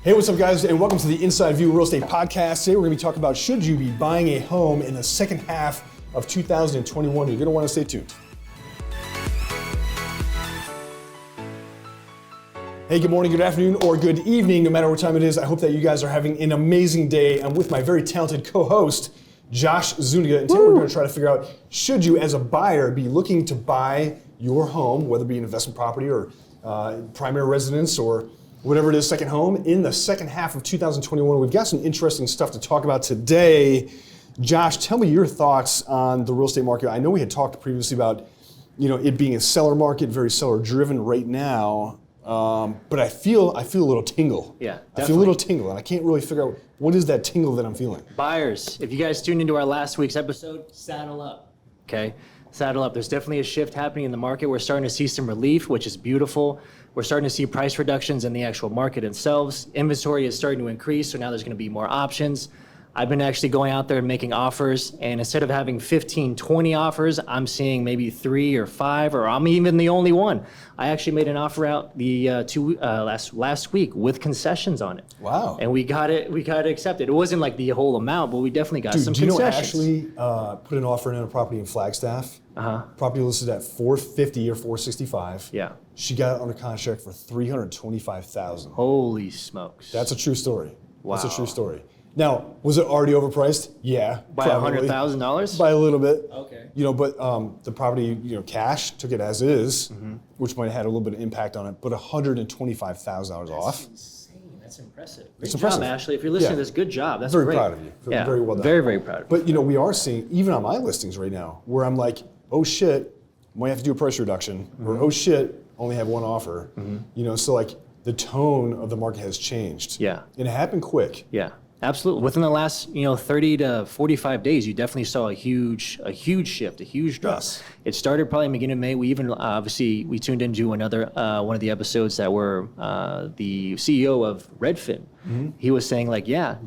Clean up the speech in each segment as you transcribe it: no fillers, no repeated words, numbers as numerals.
Hey, what's up, guys, and welcome to the Inside View Real Estate Podcast. Today we're going to be talking about should you be buying a home in the second half of 2021. You're going to want to stay tuned. Hey, good morning, good afternoon, or good evening, no matter what time it is. I hope that you guys are having an amazing day. I'm with my very talented co-host, Josh Zuniga, and today we're going to try to figure out, should you as a buyer be looking to buy your home, whether it be an investment property or primary residence or whatever it is, second home, in the second half of 2021. We've got some interesting stuff to talk about today. Josh, tell me your thoughts on the real estate market. I know we had talked previously about, it being a seller market, very seller driven right now. But I feel a little tingle. Yeah, definitely. I feel a little tingle, and I can't really figure out what is that tingle that I'm feeling. Buyers, if you guys tuned into our last week's episode, saddle up, okay? Saddle up. There's definitely a shift happening in the market. We're starting to see some relief, which is beautiful. We're starting to see price reductions in the actual market themselves. Inventory is starting to increase, so now there's going to be more options. I've been actually going out there and making offers, and instead of having 15, 20 offers, I'm seeing maybe 3 or 5, or I'm even the only one. I actually made an offer out last week with concessions on it. Wow. And we got it accepted. It wasn't like the whole amount, but we definitely got some concessions. Do you know Ashley put an offer in on a property in Flagstaff? Property listed at $450 or $465. Yeah. She got it under contract for $325,000. Holy smokes. That's a true story. Wow. That's a true story. Now, was it already overpriced? Yeah. By $100,000? By a little bit. Okay. But the property, cash, took it as is, which might have had a little bit of impact on it, but $125,000 off. That's insane. That's impressive. It's Great impressive. job, Ashley. If you're listening to this, good job. That's very great. proud of you. Yeah. Very well done. Very, very proud of you. But, we are seeing, even on my listings right now, where I'm like, oh shit, might have to do a price reduction, or oh shit, only have one offer. So like the tone of the market has changed. Yeah. And it happened quick. Yeah. Absolutely. Within the last, 30 to 45 days, you definitely saw a huge shift, a huge drop. Yes. It started probably in the beginning of May. We even, obviously, we tuned into another, one of the episodes that were the CEO of Redfin. He was saying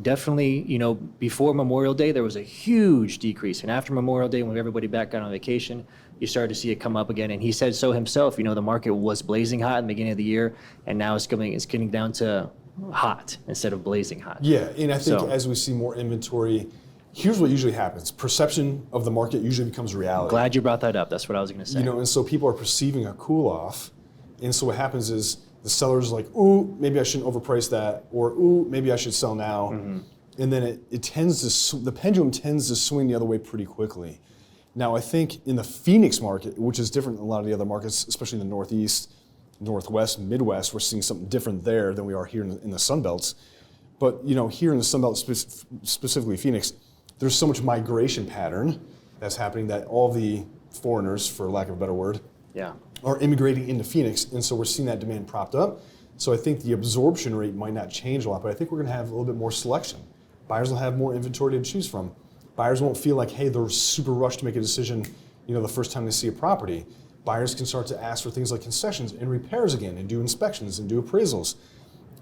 definitely, before Memorial Day, there was a huge decrease. And after Memorial Day, when everybody back got on vacation, you started to see it come up again. And he said so himself, the market was blazing hot in the beginning of the year, and now it's getting down to hot instead of blazing hot. Yeah, and I think as we see more inventory, here's what usually happens. Perception of the market usually becomes reality. Glad you brought that up. That's what I was going to say. And so people are perceiving a cool off. And so what happens is the seller's like, ooh, maybe I shouldn't overprice that, or ooh, maybe I should sell now. And then the pendulum tends to swing the other way pretty quickly. Now I think in the Phoenix market, which is different than a lot of the other markets, especially in the Northeast, Northwest, Midwest, we're seeing something different there than we are here in the Sun Belts. But here in the Sun Belt, specifically Phoenix, there's so much migration pattern that's happening that all the foreigners, for lack of a better word, are immigrating into Phoenix, and so we're seeing that demand propped up. So I think the absorption rate might not change a lot, but I think we're going to have a little bit more selection. Buyers will have more inventory to choose from. Buyers won't feel like, hey, they're super rushed to make a decision, the first time they see a property. Buyers can start to ask for things like concessions and repairs again, and do inspections and do appraisals.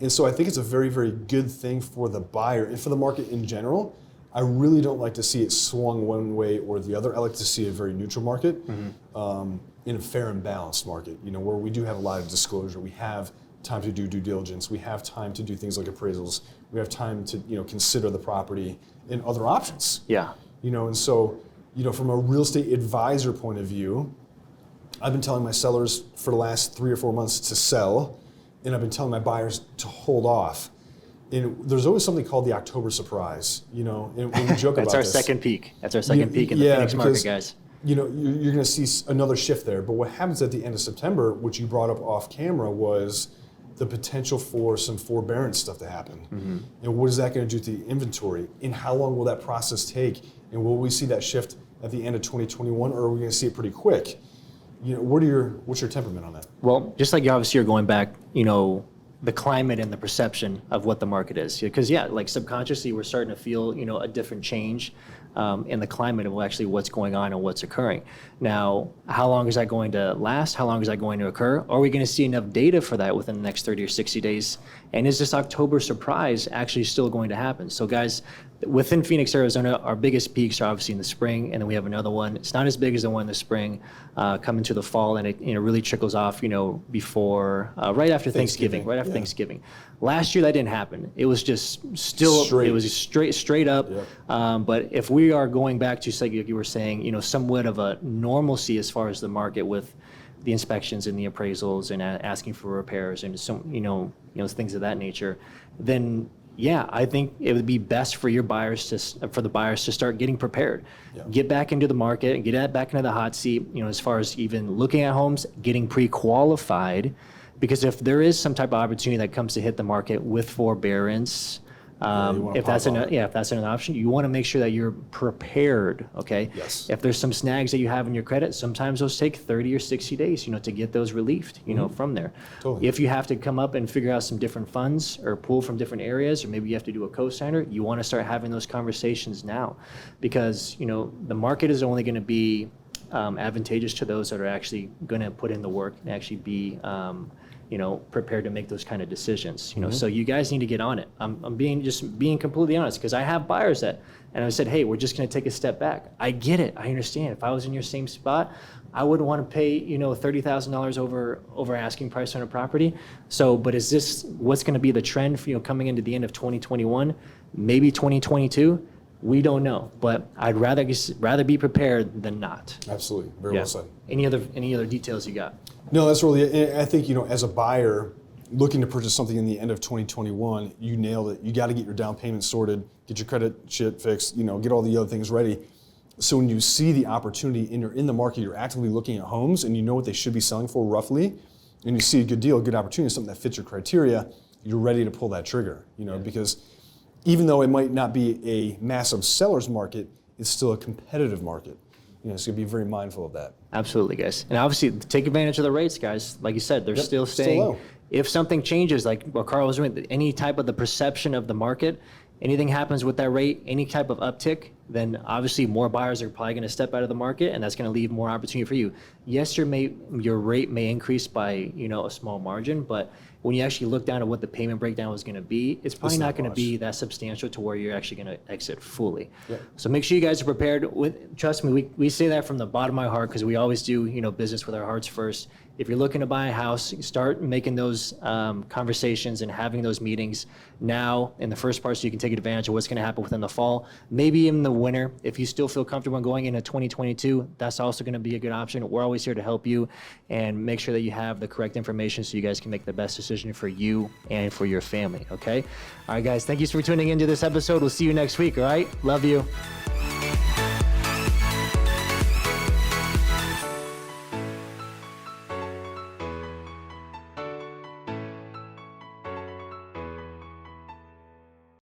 And so I think it's a very, very good thing for the buyer and for the market in general. I really don't like to see it swung one way or the other. I like to see a very neutral market, in a fair and balanced market, where we do have a lot of disclosure. We have time to do due diligence. We have time to do things like appraisals. We have time to, consider the property and other options. Yeah. And so, from a real estate advisor point of view, I've been telling my sellers for the last 3 or 4 months to sell, and I've been telling my buyers to hold off. And there's always something called the October surprise, and we joke about this. That's our second peak. That's our second peak in the Phoenix market, guys. You're going to see another shift there. But what happens at the end of September, which you brought up off camera, was the potential for some forbearance stuff to happen. And what is that going to do to the inventory? And how long will that process take? And will we see that shift at the end of 2021, or are we going to see it pretty quick? What's your temperament on that? Well, just like obviously you're going back, the climate and the perception of what the market is. Because subconsciously we're starting to feel, a different change in the climate of actually what's going on and what's occurring. Now, how long is that going to last? How long is that going to occur? Are we going to see enough data for that within the next 30 or 60 days? And is this October surprise actually still going to happen? So guys, within Phoenix, Arizona, our biggest peaks are obviously in the spring, and then we have another one. It's not as big as the one in the spring, coming to the fall, and it really trickles off, before, right after Thanksgiving, right after Thanksgiving. Last year that didn't happen. It was just still, it was straight up. But if we are going back to, like you were saying, somewhat of a normalcy as far as the market with the inspections and the appraisals and asking for repairs and some, things of that nature, then yeah, I think it would be best for the buyers to start getting prepared, get back into the market and get back into the hot seat, as far as even looking at homes, getting pre-qualified, because if there is some type of opportunity that comes to hit the market with forbearance, if that's an option, you want to make sure that you're prepared. Okay. Yes. If there's some snags that you have in your credit, sometimes those take 30 or 60 days, to get those relieved, from there. Totally. If you have to come up and figure out some different funds or pull from different areas, or maybe you have to do a co-signer, you want to start having those conversations now, because the market is only going to be advantageous to those that are actually going to put in the work and actually be prepared to make those kind of decisions. So you guys need to get on it. I'm being completely honest, because I have buyers and I said, hey, we're just going to take a step back. I get it. I understand. If I was in your same spot, I wouldn't want to pay $30,000 over asking price on a property. So, but is this what's going to be the trend for coming into the end of 2021, maybe 2022? We don't know, but I'd rather be prepared than not. Absolutely. Very well said. Any other details you got? No, that's really it. I think, as a buyer looking to purchase something in the end of 2021, you nailed it. You got to get your down payment sorted, get your credit shit fixed, get all the other things ready. So when you see the opportunity and you're in the market, you're actively looking at homes and you know what they should be selling for roughly, and you see a good deal, a good opportunity, something that fits your criteria, you're ready to pull that trigger, because even though it might not be a massive seller's market, it's still a competitive market. So you got to be very mindful of that. Absolutely, guys. And obviously, take advantage of the rates, guys. Like you said, they're still staying. Still low. If something changes, like what Carl was doing, any type of the perception of the market, anything happens with that rate, any type of uptick, then obviously more buyers are probably going to step out of the market, and that's going to leave more opportunity for you. Yes, your rate may increase by a small margin, but when you actually look down at what the payment breakdown was going to be, it's probably not going to be that substantial to where you're actually going to exit fully. So make sure you guys are prepared. Trust me, we say that from the bottom of my heart, because we always do business with our hearts first. If you're looking to buy a house, start making those conversations and having those meetings now in the first part, so you can take advantage of what's going to happen within the fall, maybe in the winter. If you still feel comfortable going into 2022, that's also going to be a good option. We're always here to help you and make sure that you have the correct information so you guys can make the best decision for you and for your family, okay? All right, guys, thank you for tuning into this episode. We'll see you next week, all right? Love you.